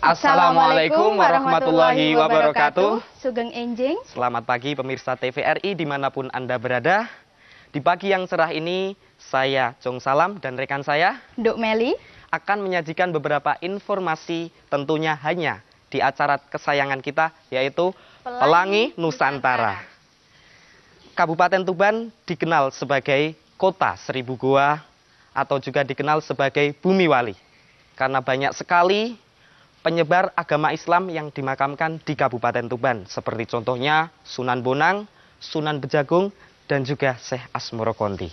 Assalamualaikum warahmatullahi wabarakatuh. Sugeng Enjing. Selamat pagi pemirsa TVRI dimanapun Anda berada. Di pagi yang cerah ini, saya Jong Salam dan rekan saya, Duk Meli, akan menyajikan beberapa informasi tentunya hanya di acara kesayangan kita, yaitu Pelangi Nusantara. Kabupaten Tuban dikenal sebagai kota seribu goa atau juga dikenal sebagai Bumi Wali. Karena banyak sekali penyebar agama Islam yang dimakamkan di Kabupaten Tuban. Seperti contohnya Sunan Bonang, Sunan Bejagung, dan juga Syekh Asmoro Konti.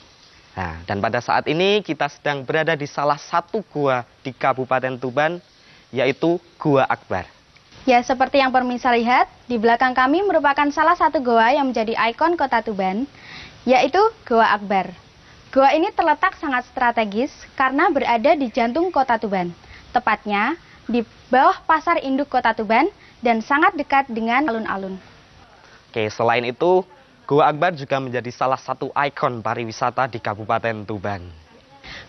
Nah, dan pada saat ini kita sedang berada di salah satu gua di Kabupaten Tuban, yaitu Gua Akbar. Ya, seperti yang pemirsa lihat, di belakang kami merupakan salah satu goa yang menjadi ikon kota Tuban, yaitu Gua Akbar. Goa ini terletak sangat strategis karena berada di jantung kota Tuban, tepatnya di bawah pasar induk kota Tuban dan sangat dekat dengan alun-alun. Oke, selain itu, Gua Akbar juga menjadi salah satu ikon pariwisata di Kabupaten Tuban.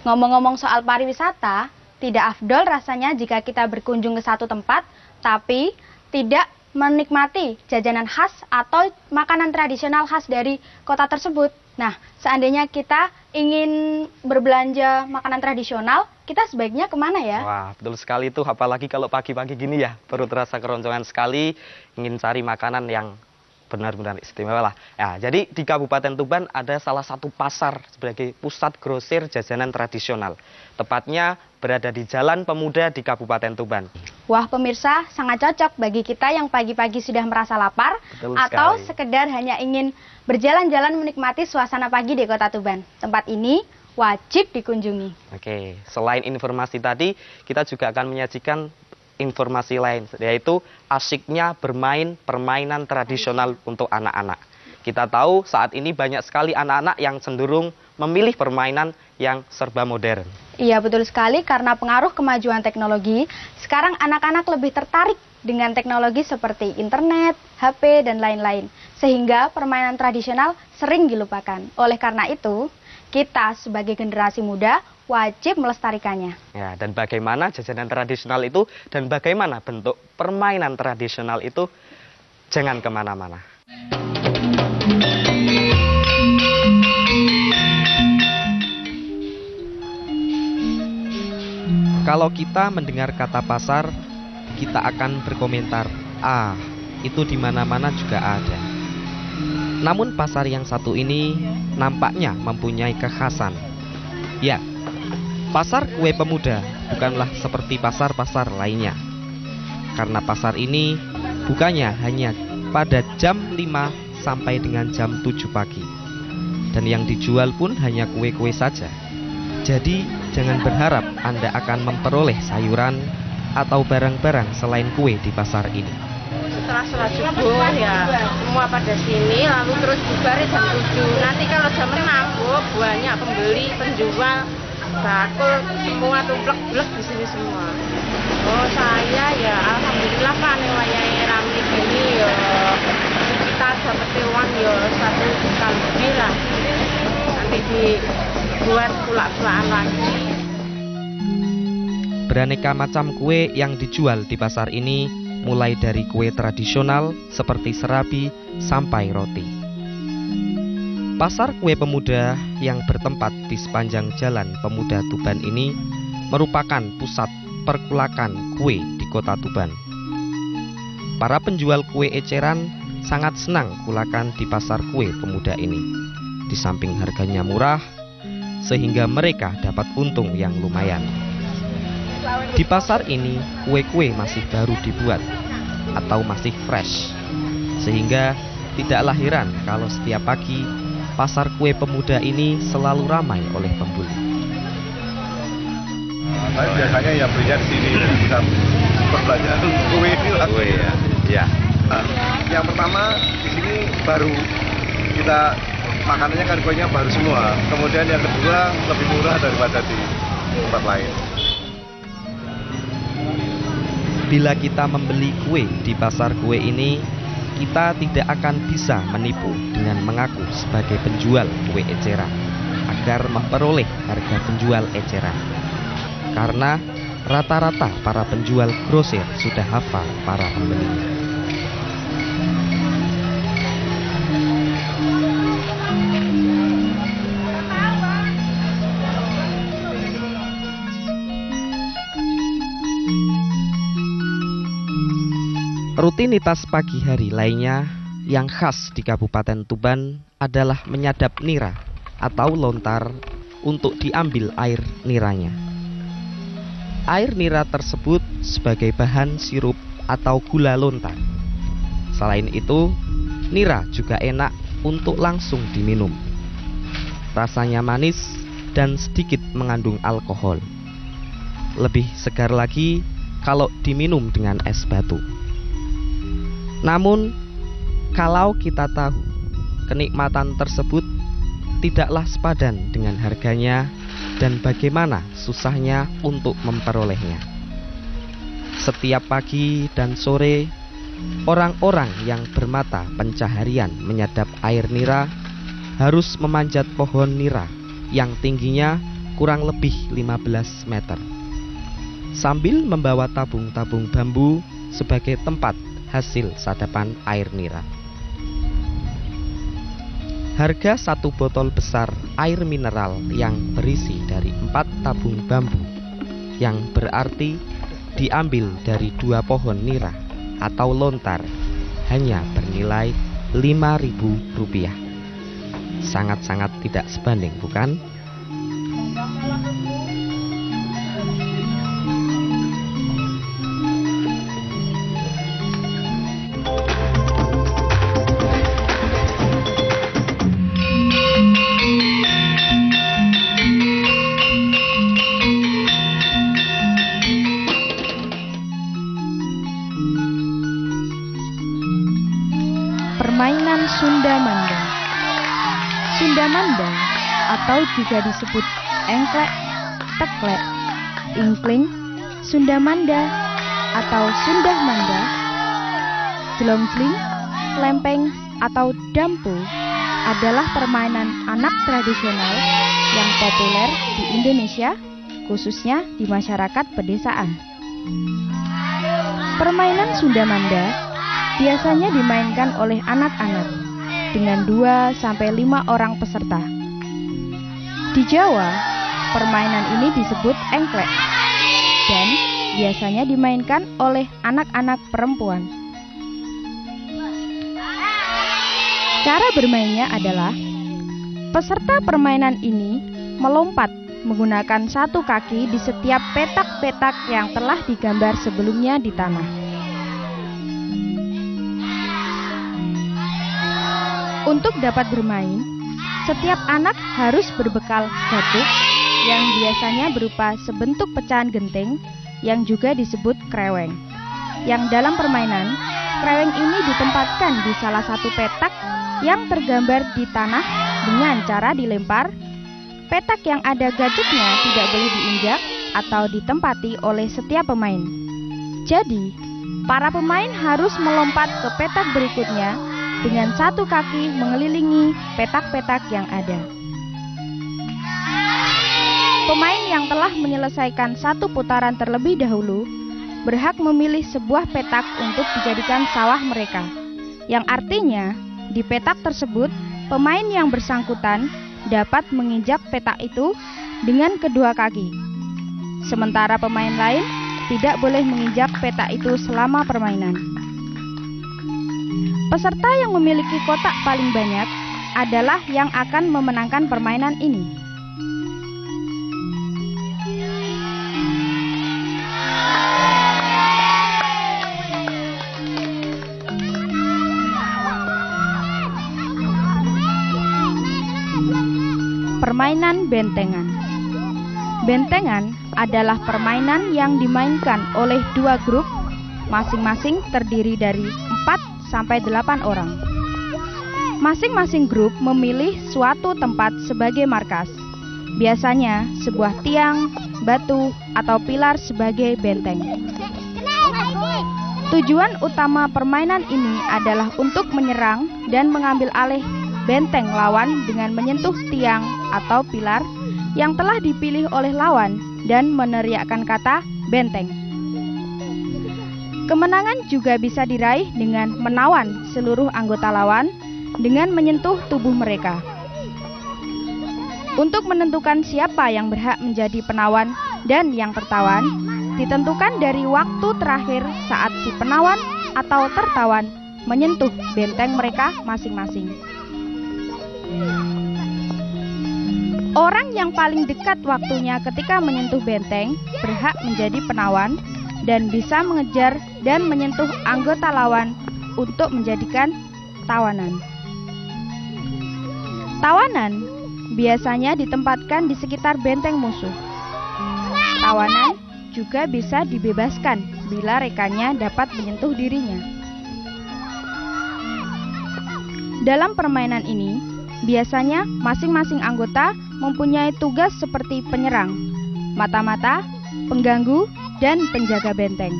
Ngomong-ngomong soal pariwisata, tidak afdol rasanya jika kita berkunjung ke satu tempat, tapi tidak menikmati jajanan khas atau makanan tradisional khas dari kota tersebut. Nah, seandainya kita ingin berbelanja makanan tradisional, kita sebaiknya kemana ya? Wah, betul sekali itu, apalagi kalau pagi-pagi gini ya, perut terasa keroncongan sekali, ingin cari makanan yang benar-benar istimewa lah. Ya, jadi di Kabupaten Tuban ada salah satu pasar sebagai pusat grosir jajanan tradisional. Tepatnya berada di Jalan Pemuda di Kabupaten Tuban. Wah, pemirsa, sangat cocok bagi kita yang pagi-pagi sudah merasa lapar atau sekedar hanya ingin berjalan-jalan menikmati suasana pagi di Kota Tuban. Tempat ini wajib dikunjungi. Oke, selain informasi tadi, kita juga akan menyajikan informasi lain, yaitu asyiknya bermain permainan tradisional untuk anak-anak. Kita tahu saat ini banyak sekali anak-anak yang cenderung memilih permainan yang serba modern. Iya, betul sekali, karena pengaruh kemajuan teknologi, sekarang anak-anak lebih tertarik dengan teknologi seperti internet, HP, dan lain-lain. Sehingga permainan tradisional sering dilupakan. Oleh karena itu, kita sebagai generasi muda wajib melestarikannya. Ya, dan bagaimana jajanan tradisional itu dan bagaimana bentuk permainan tradisional itu, jangan kemana-mana. Kalau kita mendengar kata pasar, kita akan berkomentar, itu di mana-mana juga ada. Namun pasar yang satu ini nampaknya mempunyai kekhasan. Ya, Pasar Kue Pemuda bukanlah seperti pasar-pasar lainnya. Karena pasar ini bukanya hanya pada jam 5 sampai dengan jam 7 pagi. Dan yang dijual pun hanya kue-kue saja. Jadi jangan berharap Anda akan memperoleh sayuran atau barang-barang selain kue di pasar ini. Setelah sholat subuh ya semua pada sini, lalu terus bubar jam 7. Nanti kalau jam 6 banyak pembeli, penjual, bakul, semua tumplek-blek di sini semua. Oh, saya ya alhamdulillah kan wayahe rame gini ya kita dapat uang ya 1 juta lebih lah. Nanti dibuat pulak-pulakan lagi. Beraneka macam kue yang dijual di pasar ini mulai dari kue tradisional seperti serabi sampai roti. Pasar Kue Pemuda yang bertempat di sepanjang Jalan Pemuda Tuban ini merupakan pusat perkulakan kue di kota Tuban. Para penjual kue eceran sangat senang kulakan di Pasar Kue Pemuda ini. Di samping harganya murah, sehingga mereka dapat untung yang lumayan. Di pasar ini, kue-kue masih baru dibuat atau masih fresh, sehingga tidaklah heran kalau setiap pagi Pasar Kue Pemuda ini selalu ramai oleh pembeli. Saya biasanya ya belinya di sini, bisa perbelanjaan kue ini lah. Kue ya. Yang pertama di sini baru kita makanannya kan kuenya baru semua. Kemudian yang kedua lebih murah daripada di tempat lain. Bila kita membeli kue di pasar kue ini, kita tidak akan bisa menipu dengan mengaku sebagai penjual kue eceran agar memperoleh harga penjual eceran. Karena rata-rata para penjual grosir sudah hafal para pembelinya. Rutinitas pagi hari lainnya yang khas di Kabupaten Tuban adalah menyadap nira atau lontar untuk diambil air niranya. Air nira tersebut sebagai bahan sirup atau gula lontar. Selain itu, nira juga enak untuk langsung diminum. Rasanya manis dan sedikit mengandung alkohol. Lebih segar lagi kalau diminum dengan es batu. Namun, kalau kita tahu kenikmatan tersebut tidaklah sepadan dengan harganya dan bagaimana susahnya untuk memperolehnya. Setiap pagi dan sore, orang-orang yang bermata pencaharian menyadap air nira harus memanjat pohon nira yang tingginya kurang lebih 15 meter. Sambil membawa tabung-tabung bambu sebagai tempat hasil sadapan air nira. Harga satu botol besar air mineral yang berisi dari 4 tabung bambu, yang berarti diambil dari 2 pohon nira atau lontar, hanya bernilai Rp5.000. Sangat-sangat tidak sebanding, bukan? Permainan Sunda Manda. Sunda Manda atau juga disebut engklek, teklek, ingkling, Sunda Manda atau Sundah Manda, jelongjling, lempeng atau dampo adalah permainan anak tradisional yang populer di Indonesia, khususnya di masyarakat pedesaan. Permainan Sunda Manda biasanya dimainkan oleh anak-anak dengan 2-5 orang peserta. Di Jawa, permainan ini disebut engklek dan biasanya dimainkan oleh anak-anak perempuan. Cara bermainnya adalah peserta permainan ini melompat menggunakan satu kaki di setiap petak-petak yang telah digambar sebelumnya di tanah. Untuk dapat bermain, setiap anak harus berbekal gatuh yang biasanya berupa sebentuk pecahan genting yang juga disebut kreweng. Yang dalam permainan, kreweng ini ditempatkan di salah satu petak yang tergambar di tanah dengan cara dilempar. Petak yang ada gajuknya tidak boleh diinjak atau ditempati oleh setiap pemain. Jadi, para pemain harus melompat ke petak berikutnya dengan satu kaki mengelilingi petak-petak yang ada. Pemain yang telah menyelesaikan satu putaran terlebih dahulu berhak memilih sebuah petak untuk dijadikan sawah mereka, yang artinya di petak tersebut pemain yang bersangkutan dapat menginjak petak itu dengan kedua kaki, sementara pemain lain tidak boleh menginjak petak itu selama permainan. Peserta yang memiliki kotak paling banyak adalah yang akan memenangkan permainan ini. Permainan bentengan. Bentengan adalah permainan yang dimainkan oleh 2 grup, masing-masing terdiri dari 4-8 orang. Masing-masing grup memilih suatu tempat sebagai markas, biasanya sebuah tiang, batu, atau pilar sebagai benteng. Tujuan utama permainan ini adalah untuk menyerang dan mengambil alih benteng lawan dengan menyentuh tiang atau pilar yang telah dipilih oleh lawan dan meneriakkan kata benteng. Kemenangan juga bisa diraih dengan menawan seluruh anggota lawan dengan menyentuh tubuh mereka. Untuk menentukan siapa yang berhak menjadi penawan dan yang tertawan, ditentukan dari waktu terakhir saat si penawan atau tertawan menyentuh benteng mereka masing-masing. Orang yang paling dekat waktunya ketika menyentuh benteng berhak menjadi penawan dan bisa mengejar dan menyentuh anggota lawan untuk menjadikan tawanan. Tawanan biasanya ditempatkan di sekitar benteng musuh. Tawanan juga bisa dibebaskan bila rekannya dapat menyentuh dirinya. Dalam permainan ini, biasanya masing-masing anggota mempunyai tugas seperti penyerang, mata-mata, pengganggu, dan penjaga benteng.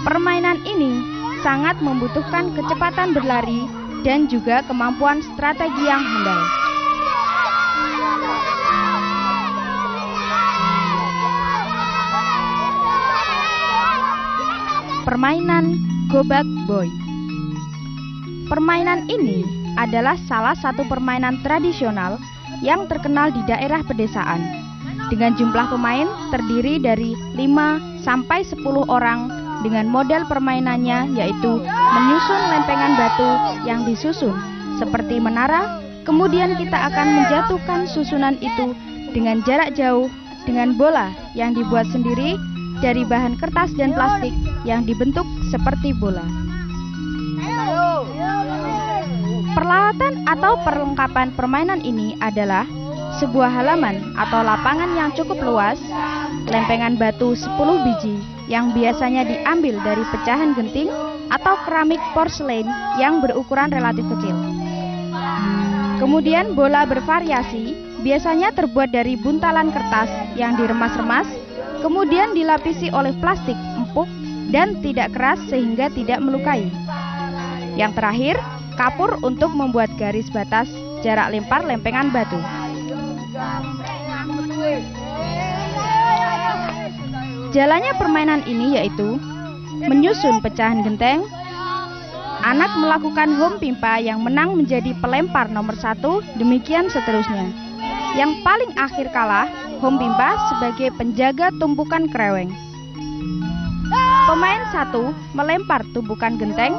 Permainan ini sangat membutuhkan kecepatan berlari dan juga kemampuan strategi yang handal. Permainan Gobak Boy. Permainan ini adalah salah satu permainan tradisional yang terkenal di daerah pedesaan. Dengan jumlah pemain terdiri dari 5 sampai 10 orang dengan model permainannya yaitu menyusun lempengan batu yang disusun seperti menara, kemudian kita akan menjatuhkan susunan itu dengan jarak jauh dengan bola yang dibuat sendiri dari bahan kertas dan plastik yang dibentuk seperti bola. Peralatan atau perlengkapan permainan ini adalah sebuah halaman atau lapangan yang cukup luas, lempengan batu 10 biji yang biasanya diambil dari pecahan genting atau keramik porselen yang berukuran relatif kecil. Kemudian bola bervariasi, biasanya terbuat dari buntalan kertas yang diremas-remas, kemudian dilapisi oleh plastik empuk dan tidak keras sehingga tidak melukai. Yang terakhir, kapur untuk membuat garis batas jarak lempar lempengan batu. Jalannya permainan ini yaitu menyusun pecahan genteng, anak melakukan home pimpa yang menang menjadi pelempar nomor 1, demikian seterusnya. Yang paling akhir kalah, home pimpa sebagai penjaga tumpukan kreweng. Pemain 1 melempar tumpukan genteng,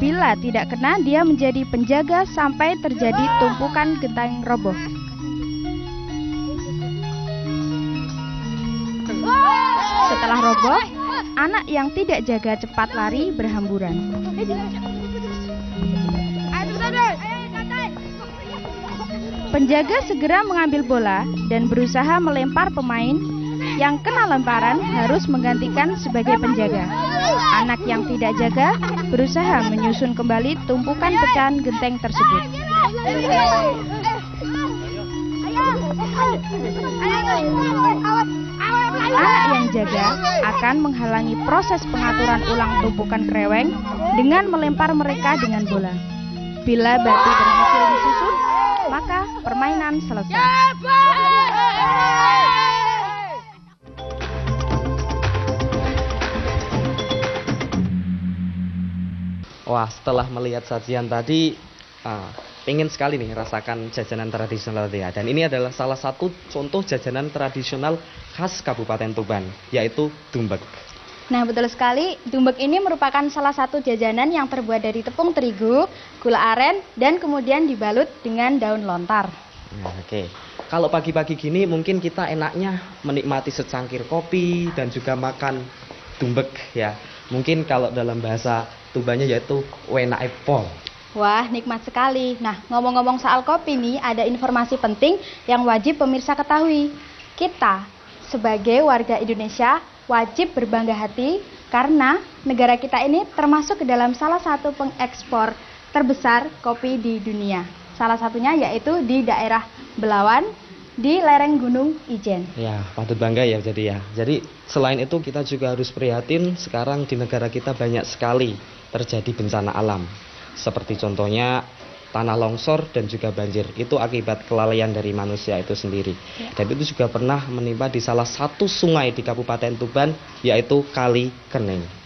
bila tidak kena dia menjadi penjaga sampai terjadi tumpukan genteng roboh. Setelah roboh, anak yang tidak jaga cepat lari berhamburan. Penjaga segera mengambil bola dan berusaha melempar pemain yang kena lemparan harus menggantikan sebagai penjaga. Anak yang tidak jaga berusaha menyusun kembali tumpukan pecahan genteng tersebut. Anak yang jaga akan menghalangi proses pengaturan ulang tumpukan kreweng dengan melempar mereka dengan bola. Bila batu berhasil disusun, maka permainan selesai. Wah, setelah melihat sajian tadi, pengen sekali nih rasakan jajanan tradisional ya. Dan ini adalah salah satu contoh jajanan tradisional khas Kabupaten Tuban, yaitu dumbek. Nah, betul sekali, dumbek ini merupakan salah satu jajanan yang terbuat dari tepung terigu, gula aren, dan kemudian dibalut dengan daun lontar. Nah, oke. Kalau pagi-pagi gini mungkin kita enaknya menikmati secangkir kopi dan juga makan dumbek ya. Mungkin kalau dalam bahasa Tubannya yaitu wenae pol. Wah, nikmat sekali. Nah, ngomong-ngomong soal kopi nih, ada informasi penting yang wajib pemirsa ketahui. Kita sebagai warga Indonesia wajib berbangga hati karena negara kita ini termasuk ke dalam salah satu pengekspor terbesar kopi di dunia. Salah satunya yaitu di daerah Belawan di lereng Gunung Ijen. Ya, patut bangga ya jadi ya. Jadi selain itu kita juga harus prihatin sekarang di negara kita banyak sekali terjadi bencana alam. Seperti contohnya tanah longsor dan juga banjir. Itu akibat kelalaian dari manusia itu sendiri. Dan itu juga pernah menimpa di salah satu sungai di Kabupaten Tuban, yaitu Kali Kening.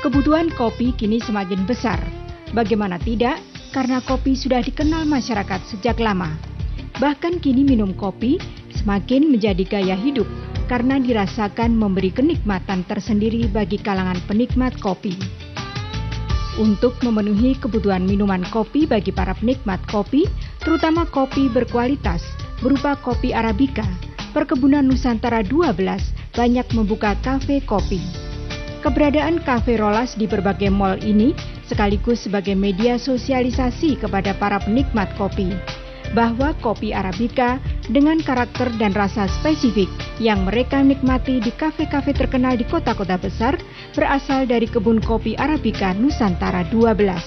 Kebutuhan kopi kini semakin besar. Bagaimana tidak? Karena kopi sudah dikenal masyarakat sejak lama. Bahkan kini minum kopi semakin menjadi gaya hidup karena dirasakan memberi kenikmatan tersendiri bagi kalangan penikmat kopi. Untuk memenuhi kebutuhan minuman kopi bagi para penikmat kopi, terutama kopi berkualitas berupa kopi Arabica, Perkebunan Nusantara 12 banyak membuka kafe kopi. Keberadaan kafe Rolas di berbagai mal ini sekaligus sebagai media sosialisasi kepada para penikmat kopi, bahwa kopi Arabica dengan karakter dan rasa spesifik yang mereka nikmati di kafe-kafe terkenal di kota-kota besar berasal dari kebun kopi Arabica Nusantara 12.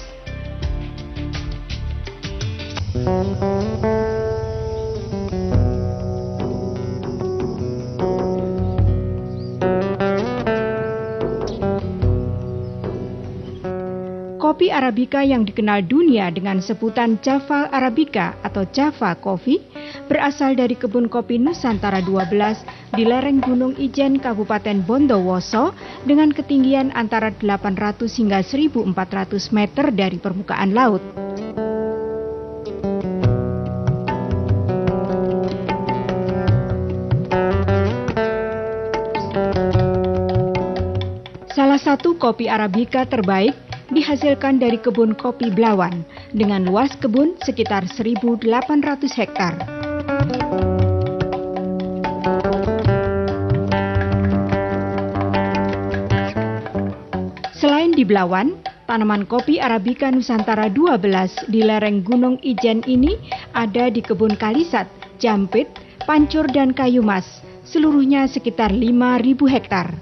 Kopi Arabica yang dikenal dunia dengan sebutan Java Arabica atau Java Coffee berasal dari kebun kopi Nusantara 12 di lereng Gunung Ijen Kabupaten Bondowoso dengan ketinggian antara 800 hingga 1.400 meter dari permukaan laut. Salah satu kopi Arabica terbaik dihasilkan dari kebun kopi Blawan dengan luas kebun sekitar 1.800 hektar. Selain di Blawan, tanaman kopi Arabica Nusantara 12 di lereng Gunung Ijen ini ada di kebun Kalisat, Jampit, Pancur, dan Kayu Mas, seluruhnya sekitar 5.000 hektar.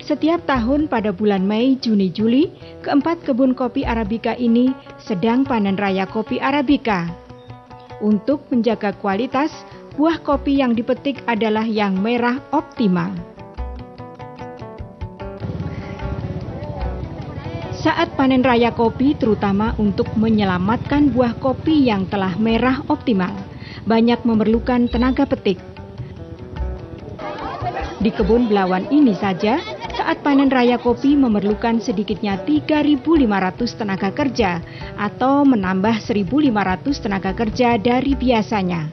Setiap tahun pada bulan Mei, Juni, Juli, keempat kebun kopi Arabica ini sedang panen raya kopi Arabica. Untuk menjaga kualitas, buah kopi yang dipetik adalah yang merah optimal. Saat panen raya kopi, terutama untuk menyelamatkan buah kopi yang telah merah optimal, banyak memerlukan tenaga petik. Di kebun Blawan ini saja, saat panen raya kopi memerlukan sedikitnya 3.500 tenaga kerja atau menambah 1.500 tenaga kerja dari biasanya.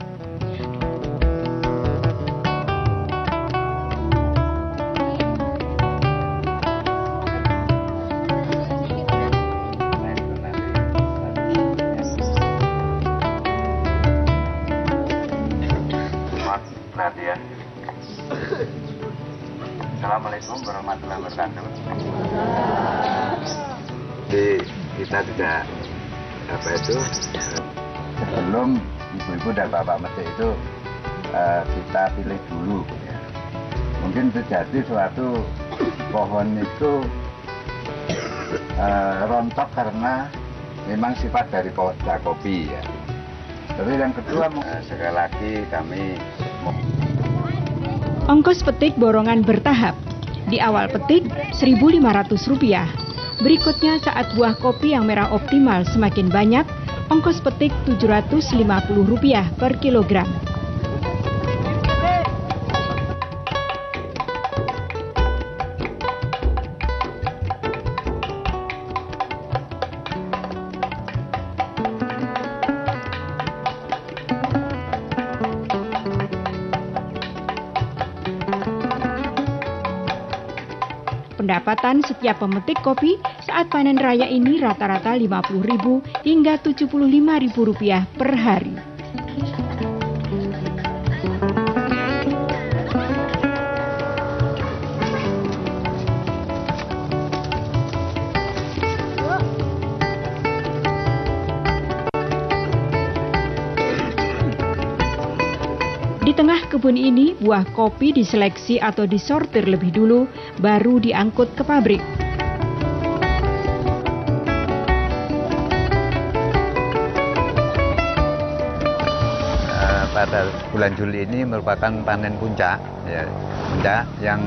Perhatian. Assalamualaikum warahmatullahi wabarakatuh. Jadi kita juga sebelum ibu-ibu dan bapak metik itu kita pilih dulu ya. Mungkin terjadi suatu pohon itu rontok karena memang sifat dari kopi ya. Tapi yang kedua sekali lagi kami ongkos petik borongan bertahap. Di awal petik Rp1.500. Berikutnya saat buah kopi yang merah optimal semakin banyak, ongkos petik Rp750 per kilogram. Pendapatan setiap pemetik kopi saat panen raya ini rata-rata Rp50.000 hingga Rp75.000 per hari. Di tengah kebun ini, buah kopi diseleksi atau disortir lebih dulu, baru diangkut ke pabrik. Pada bulan Juli ini merupakan panen puncak, ya, puncak yang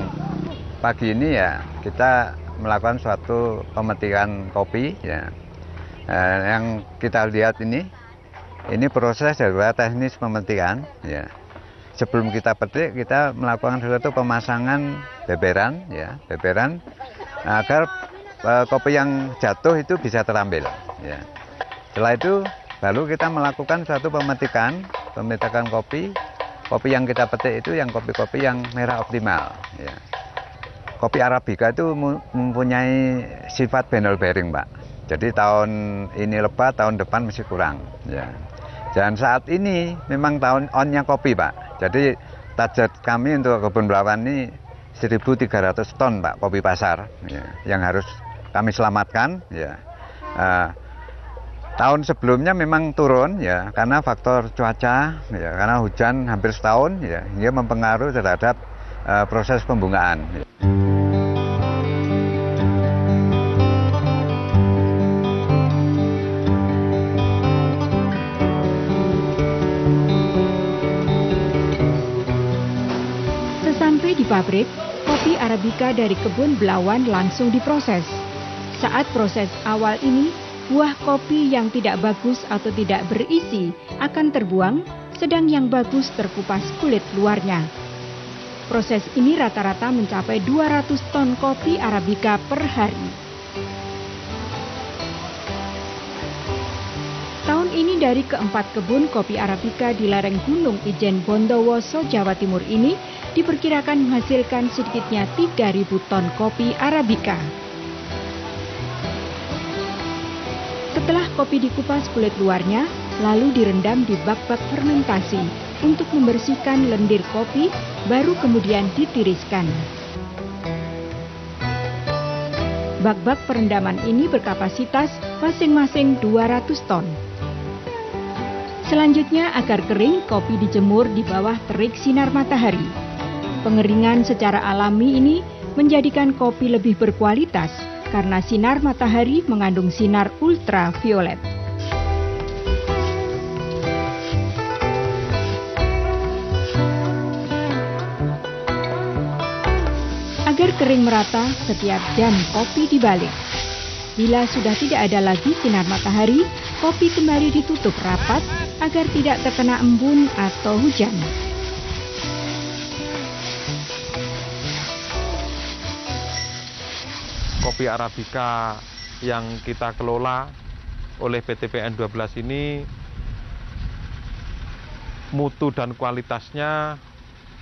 pagi ini ya kita melakukan suatu pemetikan kopi, ya. Yang kita lihat ini proses dari teknis pemetikan, ya. Sebelum kita petik, kita melakukan suatu pemasangan beberan, ya, beberan agar kopi yang jatuh itu bisa terambil, ya. Setelah itu baru kita melakukan suatu pemetikan kopi. Kopi yang kita petik itu yang kopi-kopi yang merah optimal, ya. Kopi Arabica itu mempunyai sifat benol bearing, Pak. Jadi tahun ini lebat, tahun depan masih kurang, ya. Dan saat ini memang tahun on-nya kopi, Pak. Jadi target kami untuk kebun Belawan ini 1.300 ton, Pak, kopi pasar, ya, yang harus kami selamatkan, ya. Tahun sebelumnya memang turun, ya, karena faktor cuaca, ya, karena hujan hampir setahun, ya, hingga mempengaruhi terhadap proses pembungaan. Sesampai di pabrik, kopi Arabica dari kebun Belawan langsung diproses. Saat proses awal ini, buah kopi yang tidak bagus atau tidak berisi akan terbuang, sedang yang bagus terkupas kulit luarnya. Proses ini rata-rata mencapai 200 ton kopi Arabica per hari. Tahun ini dari keempat kebun kopi Arabica di lereng Gunung Ijen Bondowoso, Jawa Timur ini diperkirakan menghasilkan sedikitnya 3.000 ton kopi Arabica. Setelah kopi dikupas kulit luarnya, lalu direndam di bak-bak fermentasi untuk membersihkan lendir kopi, baru kemudian ditiriskan. Bak-bak perendaman ini berkapasitas masing-masing 200 ton. Selanjutnya, agar kering, kopi dijemur di bawah terik sinar matahari. Pengeringan secara alami ini menjadikan kopi lebih berkualitas, karena sinar matahari mengandung sinar ultraviolet. Agar kering merata, setiap jam kopi dibalik. Bila sudah tidak ada lagi sinar matahari, kopi kembali ditutup rapat agar tidak terkena embun atau hujan. Kopi Arabica yang kita kelola oleh PT PN 12 ini mutu dan kualitasnya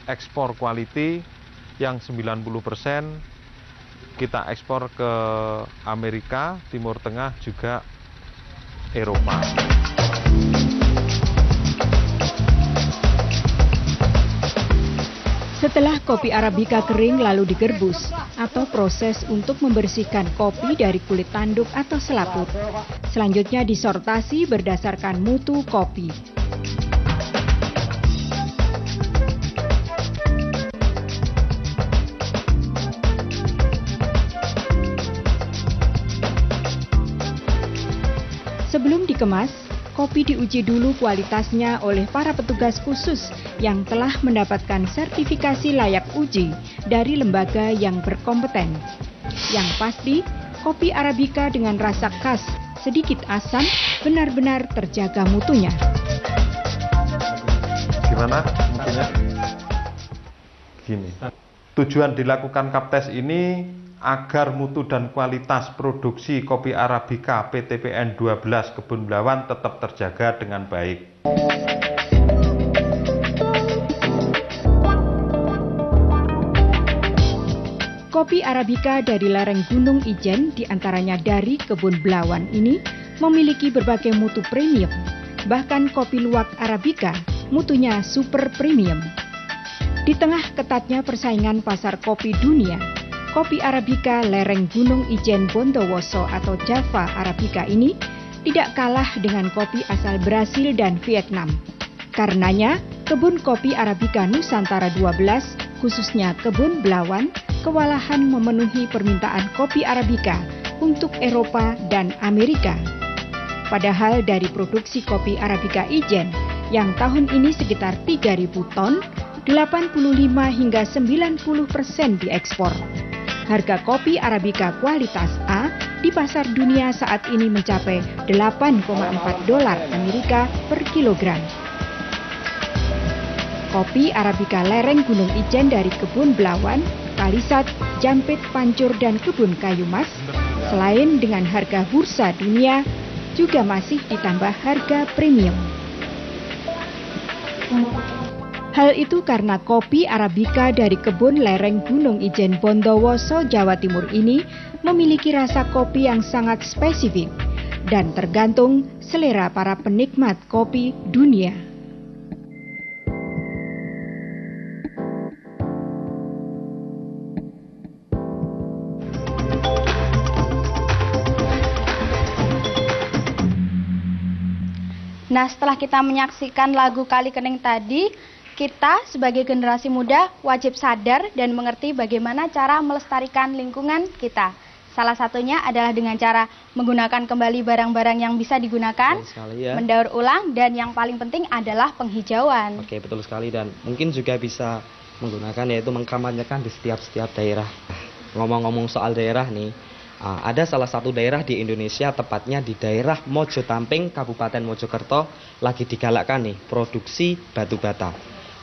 ekspor quality yang 90% kita ekspor ke Amerika, Timur Tengah, juga Eropa. Setelah kopi Arabica kering lalu digerbus atau proses untuk membersihkan kopi dari kulit tanduk atau selaput. Selanjutnya disortasi berdasarkan mutu kopi. Sebelum dikemas, kopi diuji dulu kualitasnya oleh para petugas khusus yang telah mendapatkan sertifikasi layak uji dari lembaga yang berkompeten. Yang pasti, kopi Arabica dengan rasa khas, sedikit asam, benar-benar terjaga mutunya. Gimana mutunya? Gini. Tujuan dilakukan kaptes ini agar mutu dan kualitas produksi kopi Arabica PT PN 12 Kebun Belawan tetap terjaga dengan baik. Kopi Arabica dari lereng Gunung Ijen, diantaranya dari Kebun Belawan ini, memiliki berbagai mutu premium. Bahkan kopi luwak Arabica, mutunya super premium. Di tengah ketatnya persaingan pasar kopi dunia, kopi Arabica lereng Gunung Ijen Bondowoso atau Java Arabica ini tidak kalah dengan kopi asal Brasil dan Vietnam. Karenanya, kebun kopi Arabica Nusantara 12, khususnya kebun Belawan, kewalahan memenuhi permintaan kopi Arabica untuk Eropa dan Amerika. Padahal dari produksi kopi Arabica Ijen yang tahun ini sekitar 3.000 ton, 85 hingga 90% diekspor. Harga kopi Arabica kualitas A di pasar dunia saat ini mencapai $8,4 Amerika per kilogram. Kopi Arabica lereng Gunung Ijen dari kebun Belawan, Kalisat, Jampit, Pancur, dan kebun kayu mas, selain dengan harga bursa dunia, juga masih ditambah harga premium. Hal itu karena kopi Arabica dari kebun lereng Gunung Ijen Bondowoso, Jawa Timur ini memiliki rasa kopi yang sangat spesifik dan tergantung selera para penikmat kopi dunia. Nah, setelah kita menyaksikan lagu Kali Kening tadi, kita sebagai generasi muda wajib sadar dan mengerti bagaimana cara melestarikan lingkungan kita. Salah satunya adalah dengan cara menggunakan kembali barang-barang yang bisa digunakan, ya. mendaur ulang, dan yang paling penting adalah penghijauan. Oke, betul sekali, dan mungkin juga bisa menggunakan yaitu mengkampanyekan di setiap daerah. Ngomong-ngomong soal daerah nih, ada salah satu daerah di Indonesia, tepatnya di daerah Mojotamping, Kabupaten Mojokerto, lagi digalakkan nih produksi batu bata,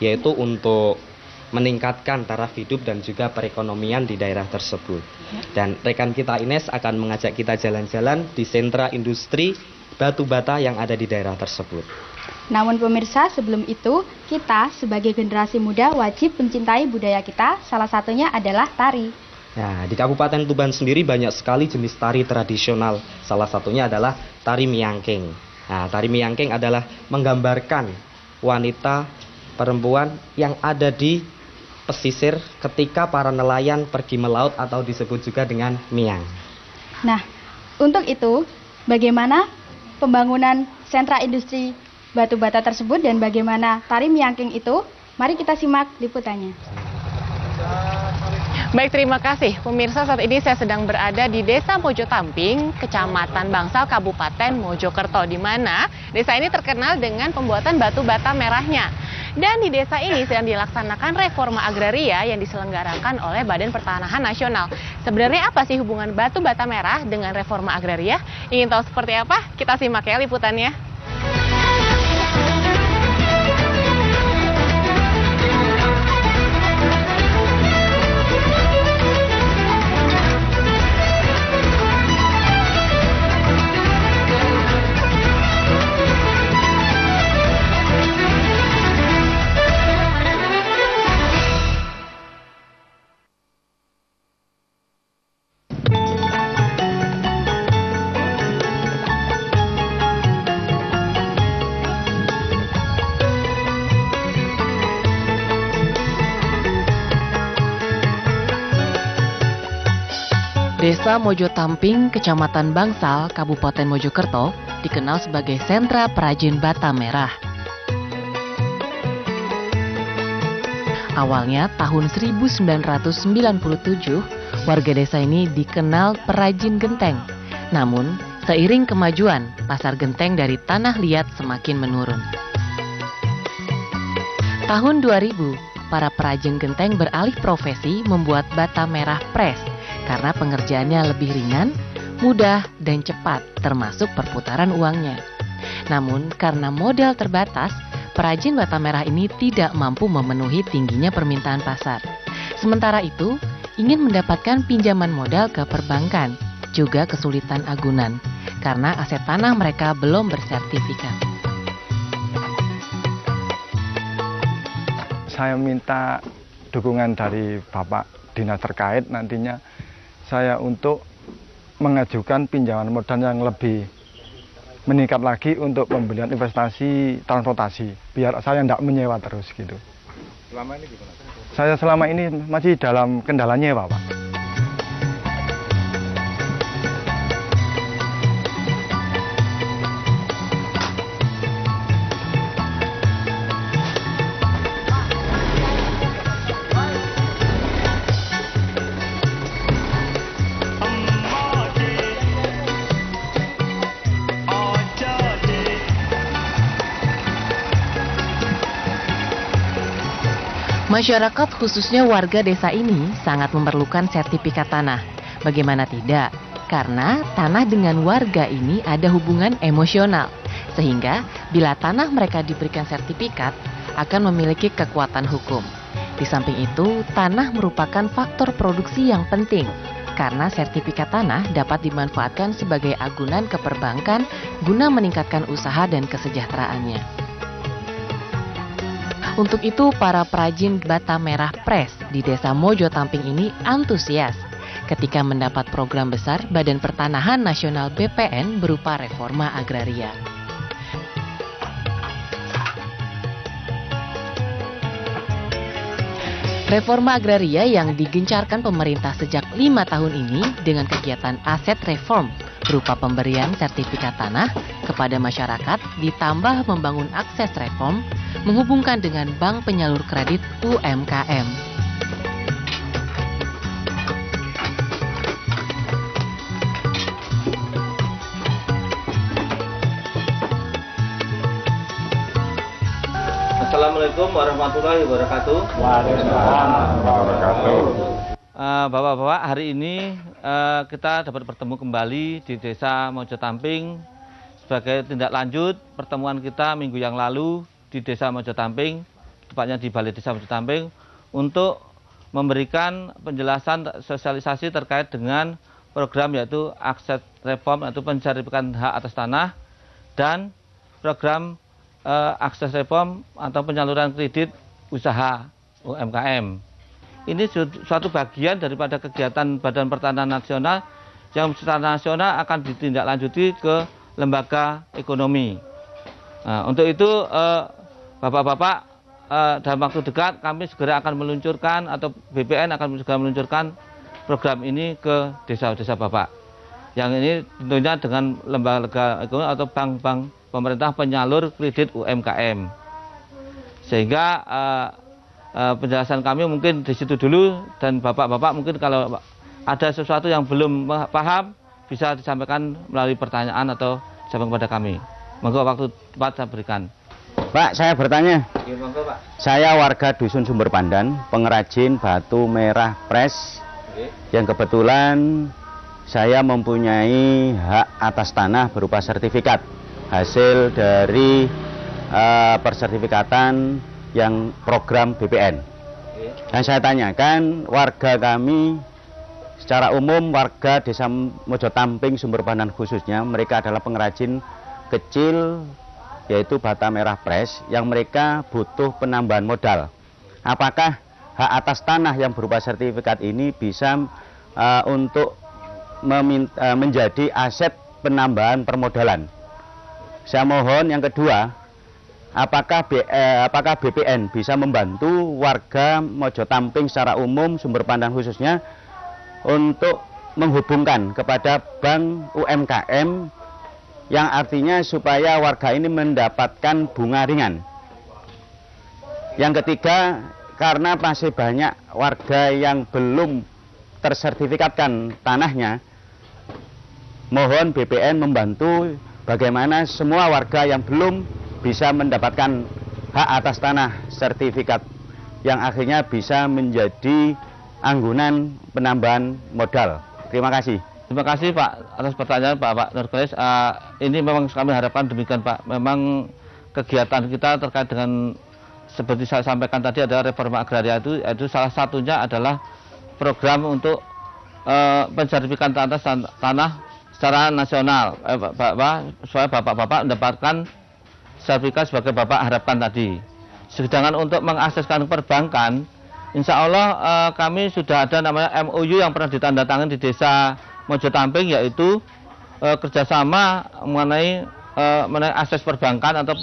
yaitu untuk meningkatkan taraf hidup dan juga perekonomian di daerah tersebut. Dan rekan kita Ines akan mengajak kita jalan-jalan di sentra industri batu bata yang ada di daerah tersebut. Namun pemirsa, sebelum itu kita sebagai generasi muda wajib mencintai budaya kita, salah satunya adalah tari. Nah, di Kabupaten Tuban sendiri banyak sekali jenis tari tradisional. Salah satunya adalah tari miangking. Nah, tari miangking adalah menggambarkan wanita perempuan yang ada di pesisir ketika para nelayan pergi melaut atau disebut juga dengan miang. Nah, untuk itu bagaimana pembangunan sentra industri batu bata tersebut dan bagaimana tari miangking itu? Mari kita simak liputannya. Baik, terima kasih. Pemirsa, saat ini saya sedang berada di Desa Mojotamping, Kecamatan Bangsal, Kabupaten Mojokerto, di mana desa ini terkenal dengan pembuatan batu bata merahnya. Dan di desa ini sedang dilaksanakan reforma agraria yang diselenggarakan oleh Badan Pertanahan Nasional. Sebenarnya apa sih hubungan batu bata merah dengan reforma agraria? Ingin tahu seperti apa? Kita simak ya liputannya. Desa Mojotamping, Kecamatan Bangsal, Kabupaten Mojokerto, dikenal sebagai sentra perajin bata merah. Awalnya tahun 1997, warga desa ini dikenal perajin genteng. Namun, seiring kemajuan, pasar genteng dari tanah liat semakin menurun. Tahun 2000, para perajin genteng beralih profesi membuat bata merah pres karena pengerjaannya lebih ringan, mudah, dan cepat, termasuk perputaran uangnya. Namun, karena modal terbatas, perajin bata merah ini tidak mampu memenuhi tingginya permintaan pasar. Sementara itu, ingin mendapatkan pinjaman modal ke perbankan, juga kesulitan agunan, karena aset tanah mereka belum bersertifikat. Saya minta dukungan dari Bapak Dinas terkait nantinya saya untuk mengajukan pinjaman modal yang lebih meningkat lagi untuk pembelian investasi transportasi, biar saya tidak menyewa terus gitu. Selama ini gimana? Saya selama ini masih dalam kendala nyewa, Pak. Masyarakat khususnya warga desa ini sangat memerlukan sertifikat tanah. Bagaimana tidak? Karena tanah dengan warga ini ada hubungan emosional. Sehingga bila tanah mereka diberikan sertifikat akan memiliki kekuatan hukum. Di samping itu, tanah merupakan faktor produksi yang penting. Karena sertifikat tanah dapat dimanfaatkan sebagai agunan ke perbankan guna meningkatkan usaha dan kesejahteraannya. Untuk itu, para perajin bata merah pres di Desa Mojo Tamping ini antusias ketika mendapat program besar Badan Pertanahan Nasional BPN berupa reforma agraria. Reforma agraria yang digencarkan pemerintah sejak 5 tahun ini dengan kegiatan aset reform berupa pemberian sertifikat tanah kepada masyarakat ditambah membangun akses reform menghubungkan dengan bank penyalur kredit UMKM. Assalamualaikum warahmatullahi wabarakatuh. Waalaikumsalam warahmatullahi wabarakatuh. Bapak-bapak, hari ini kita dapat bertemu kembali di Desa Mojo Tamping sebagai tindak lanjut pertemuan kita minggu yang lalu di Desa Mojo Tamping, tepatnya di Balai Desa Mojo Tamping, untuk memberikan penjelasan sosialisasi terkait dengan program yaitu akses reform atau pensertifikatan hak atas tanah dan program akses reform atau penyaluran kredit usaha UMKM. Ini suatu bagian daripada kegiatan Badan Pertanahan Nasional yang secara nasional akan ditindaklanjuti ke lembaga ekonomi. Nah, untuk itu, Bapak-bapak, dalam waktu dekat kami segera akan meluncurkan atau BPN akan segera meluncurkan program ini ke desa-desa Bapak. Yang ini tentunya dengan lembaga ekonomi atau bank-bank pemerintah penyalur kredit UMKM. Sehingga penjelasan kami mungkin di situ dulu, dan Bapak-bapak mungkin kalau ada sesuatu yang belum paham bisa disampaikan melalui pertanyaan atau disampaikan kepada kami. Monggo waktu tepat saya berikan. Pak, saya bertanya. Ya, monggo, Pak. Saya warga Dusun Sumber Pandan, pengrajin batu merah pres. Yang kebetulan saya mempunyai hak atas tanah berupa sertifikat hasil dari persertifikatan yang program BPN. Dan saya tanyakan, warga kami secara umum, warga Desa Mojo Tamping Sumber Pandan khususnya, mereka adalah pengrajin kecil yaitu bata merah pres yang mereka butuh penambahan modal. Apakah hak atas tanah yang berupa sertifikat ini bisa untuk menjadi aset penambahan permodalan? Saya mohon yang kedua, apakah BPN bisa membantu warga Mojo Tamping secara umum, Sumber Pandan khususnya, untuk menghubungkan kepada bank UMKM yang artinya supaya warga ini mendapatkan bunga ringan. Yang ketiga, karena masih banyak warga yang belum tersertifikatkan tanahnya, mohon BPN membantu bagaimana semua warga yang belum bisa mendapatkan hak atas tanah sertifikat yang akhirnya bisa menjadi anggunan penambahan modal. Terima kasih. Terima kasih Pak atas pertanyaan Pak Nurkolis. Ini memang kami harapkan demikian Pak. Memang kegiatan kita terkait dengan seperti saya sampaikan tadi adalah reforma agraria itu salah satunya adalah program untuk pensertifikatan tanah secara nasional, supaya bapak-bapak mendapatkan sertifikat sebagai bapak harapkan tadi. Sedangkan untuk mengakseskan perbankan, insya Allah kami sudah ada namanya MOU yang pernah ditandatangani di Desa Mojo Tamping, yaitu kerjasama mengenai akses perbankan atau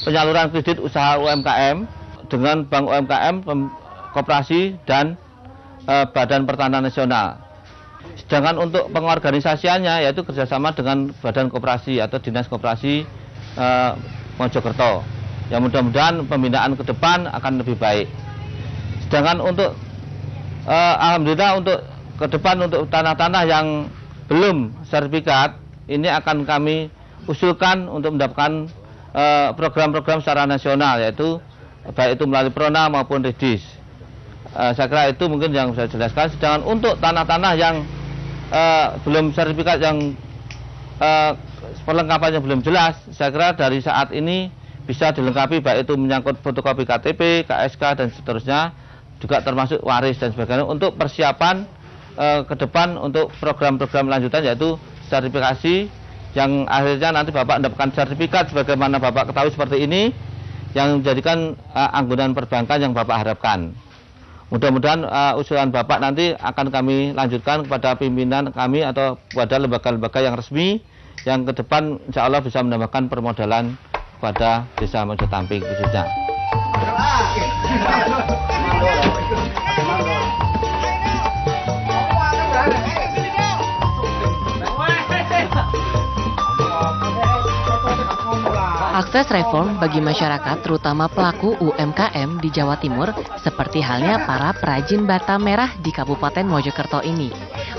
penyaluran kredit usaha UMKM dengan Bank UMKM, Koperasi dan Badan Pertanahan Nasional. Sedangkan untuk pengorganisasiannya yaitu kerjasama dengan Badan Koperasi atau Dinas Koperasi Mojokerto. Yang mudah-mudahan pembinaan ke depan akan lebih baik. Sedangkan untuk alhamdulillah untuk ke depan untuk tanah-tanah yang belum sertifikat ini akan kami usulkan untuk mendapatkan program-program secara nasional, yaitu baik itu melalui Prona maupun Redis. Saya kira itu mungkin yang saya jelaskan. Sedangkan untuk tanah-tanah yang belum sertifikat, yang perlengkapannya belum jelas, saya kira dari saat ini bisa dilengkapi, baik itu menyangkut fotokopi KTP, KSK dan seterusnya, juga termasuk waris dan sebagainya, untuk persiapan ke depan untuk program-program lanjutan, yaitu sertifikasi yang akhirnya nanti Bapak mendapatkan sertifikat sebagaimana Bapak ketahui seperti ini, yang menjadikan anggotaan perbankan yang Bapak harapkan. Mudah-mudahan usulan Bapak nanti akan kami lanjutkan kepada pimpinan kami atau kepada lembaga-lembaga yang resmi, yang ke depan insya Allah bisa menambahkan permodalan pada Desa Mojo Tamping khususnya. Akses reform bagi masyarakat, terutama pelaku UMKM di Jawa Timur, seperti halnya para perajin bata merah di Kabupaten Mojokerto ini,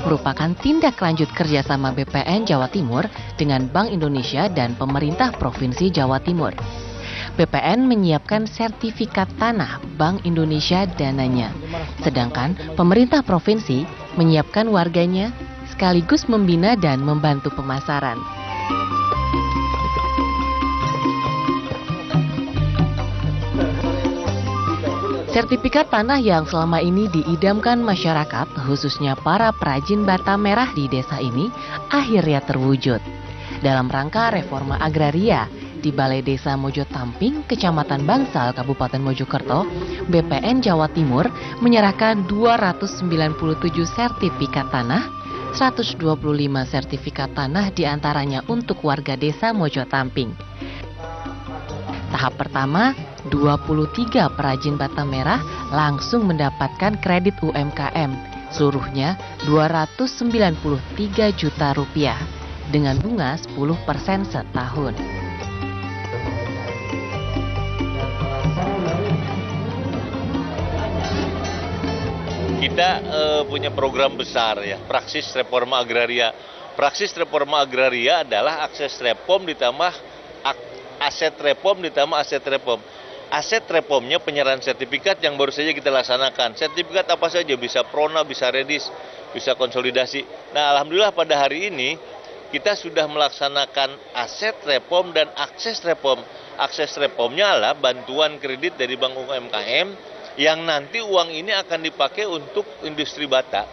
merupakan tindak lanjut kerjasama BPN Jawa Timur dengan Bank Indonesia dan pemerintah Provinsi Jawa Timur. BPN menyiapkan sertifikat tanah Bank Indonesia dananya, sedangkan pemerintah provinsi menyiapkan warganya sekaligus membina dan membantu pemasaran. Sertifikat tanah yang selama ini diidamkan masyarakat, khususnya para perajin bata merah di desa ini, akhirnya terwujud. Dalam rangka reforma agraria di Balai Desa Mojo Tamping, Kecamatan Bangsal, Kabupaten Mojokerto, BPN Jawa Timur menyerahkan 297 sertifikat tanah, 125 sertifikat tanah diantaranya untuk warga desa Mojo Tamping. Tahap pertama, 23 perajin bata merah langsung mendapatkan kredit UMKM, seluruhnya 293 juta rupiah, dengan bunga 10% setahun. Kita punya program besar ya, Praksis Reforma Agraria. Praksis Reforma Agraria adalah akses reform ditambah aset reform ditambah aset reform. Aset reformnya penyerahan sertifikat yang baru saja kita laksanakan. Sertifikat apa saja, bisa Prona, bisa Redis, bisa konsolidasi. Nah, alhamdulillah pada hari ini kita sudah melaksanakan aset reform dan akses reform. Akses reformnya adalah bantuan kredit dari Bank UMKM yang nanti uang ini akan dipakai untuk industri bata.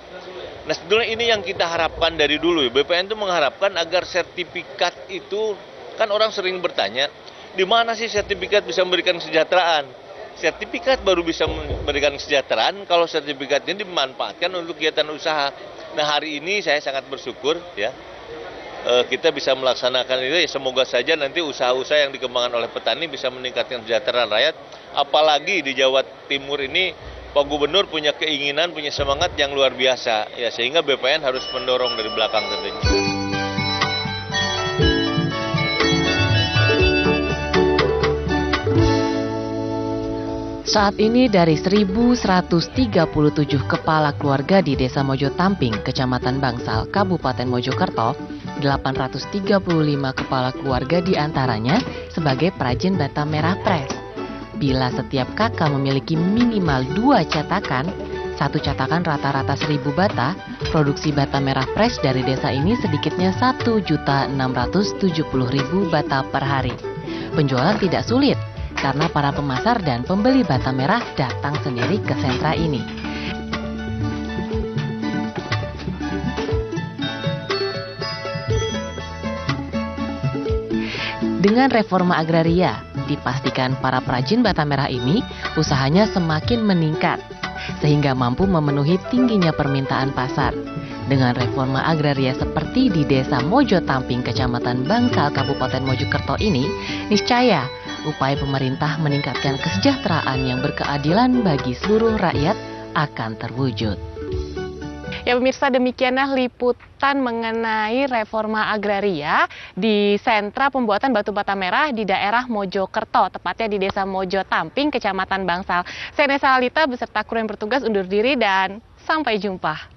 Nah, sebetulnya ini yang kita harapkan dari dulu. BPN itu mengharapkan agar sertifikat itu, kan orang sering bertanya, di mana sih sertifikat bisa memberikan kesejahteraan? Sertifikat baru bisa memberikan kesejahteraan kalau sertifikatnya dimanfaatkan untuk kegiatan usaha. Nah, hari ini saya sangat bersyukur ya, kita bisa melaksanakan itu. Ya, semoga saja nanti usaha-usaha yang dikembangkan oleh petani bisa meningkatkan kesejahteraan rakyat. Apalagi di Jawa Timur ini Pak Gubernur punya keinginan, punya semangat yang luar biasa ya, sehingga BPN harus mendorong dari belakang tentunya. Saat ini dari 1.137 kepala keluarga di Desa Mojo Tamping, Kecamatan Bangsal, Kabupaten Mojokerto, 835 kepala keluarga diantaranya sebagai perajin bata merah pres. Bila setiap kakak memiliki minimal 2 cetakan, satu cetakan rata-rata 1.000 bata, produksi bata merah pres dari desa ini sedikitnya 1.670.000 bata per hari. Penjualan tidak sulit, karena para pemasar dan pembeli bata merah datang sendiri ke sentra ini. Dengan reforma agraria, dipastikan para perajin bata merah ini usahanya semakin meningkat, sehingga mampu memenuhi tingginya permintaan pasar. Dengan reforma agraria seperti di Desa Mojo Tamping, Kecamatan Bangsal, Kabupaten Mojokerto ini, niscaya upaya pemerintah meningkatkan kesejahteraan yang berkeadilan bagi seluruh rakyat akan terwujud. Ya pemirsa, demikianlah liputan mengenai reforma agraria di sentra pembuatan batu bata merah di daerah Mojokerto, tepatnya di Desa Mojo Tamping, Kecamatan Bangsal. Saya Nesa Alita beserta kru yang bertugas undur diri dan sampai jumpa.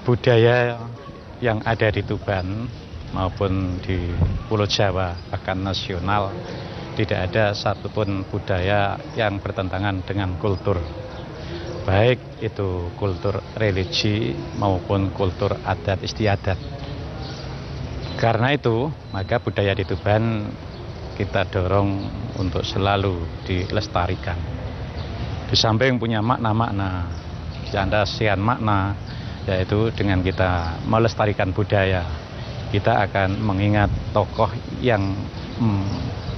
budaya yang ada di Tuban maupun di Pulau Jawa, bahkan nasional, tidak ada satupun budaya yang bertentangan dengan kultur. Baik itu kultur religi maupun kultur adat istiadat. Karena itu, maka budaya di Tuban kita dorong untuk selalu dilestarikan. Di samping punya makna-makna, sekian makna, yaitu dengan kita melestarikan budaya, kita akan mengingat tokoh yang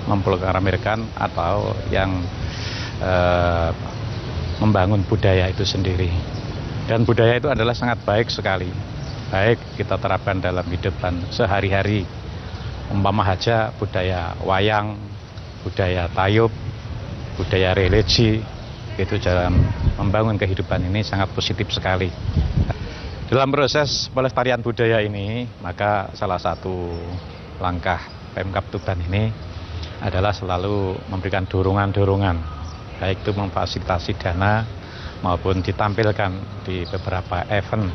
memproklamirkan atau yang membangun budaya itu sendiri. Dan budaya itu adalah sangat baik sekali. Baik kita terapkan dalam kehidupan sehari-hari. Umpama saja budaya wayang, budaya tayub, budaya religi, itu dalam membangun kehidupan ini sangat positif sekali. Dalam proses pelestarian budaya ini, maka salah satu langkah Pemkab Tuban ini adalah selalu memberikan dorongan-dorongan, baik itu memfasilitasi dana maupun ditampilkan di beberapa event.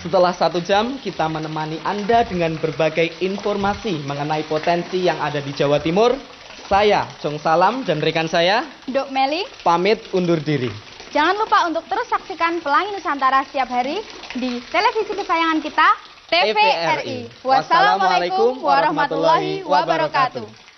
Setelah 1 jam, kita menemani Anda dengan berbagai informasi mengenai potensi yang ada di Jawa Timur. Saya, Jong Salam, dan rekan saya, Dok Meli, pamit undur diri. Jangan lupa untuk terus saksikan Pelangi Nusantara setiap hari di televisi kesayangan kita, TVRI. Wassalamualaikum warahmatullahi wabarakatuh.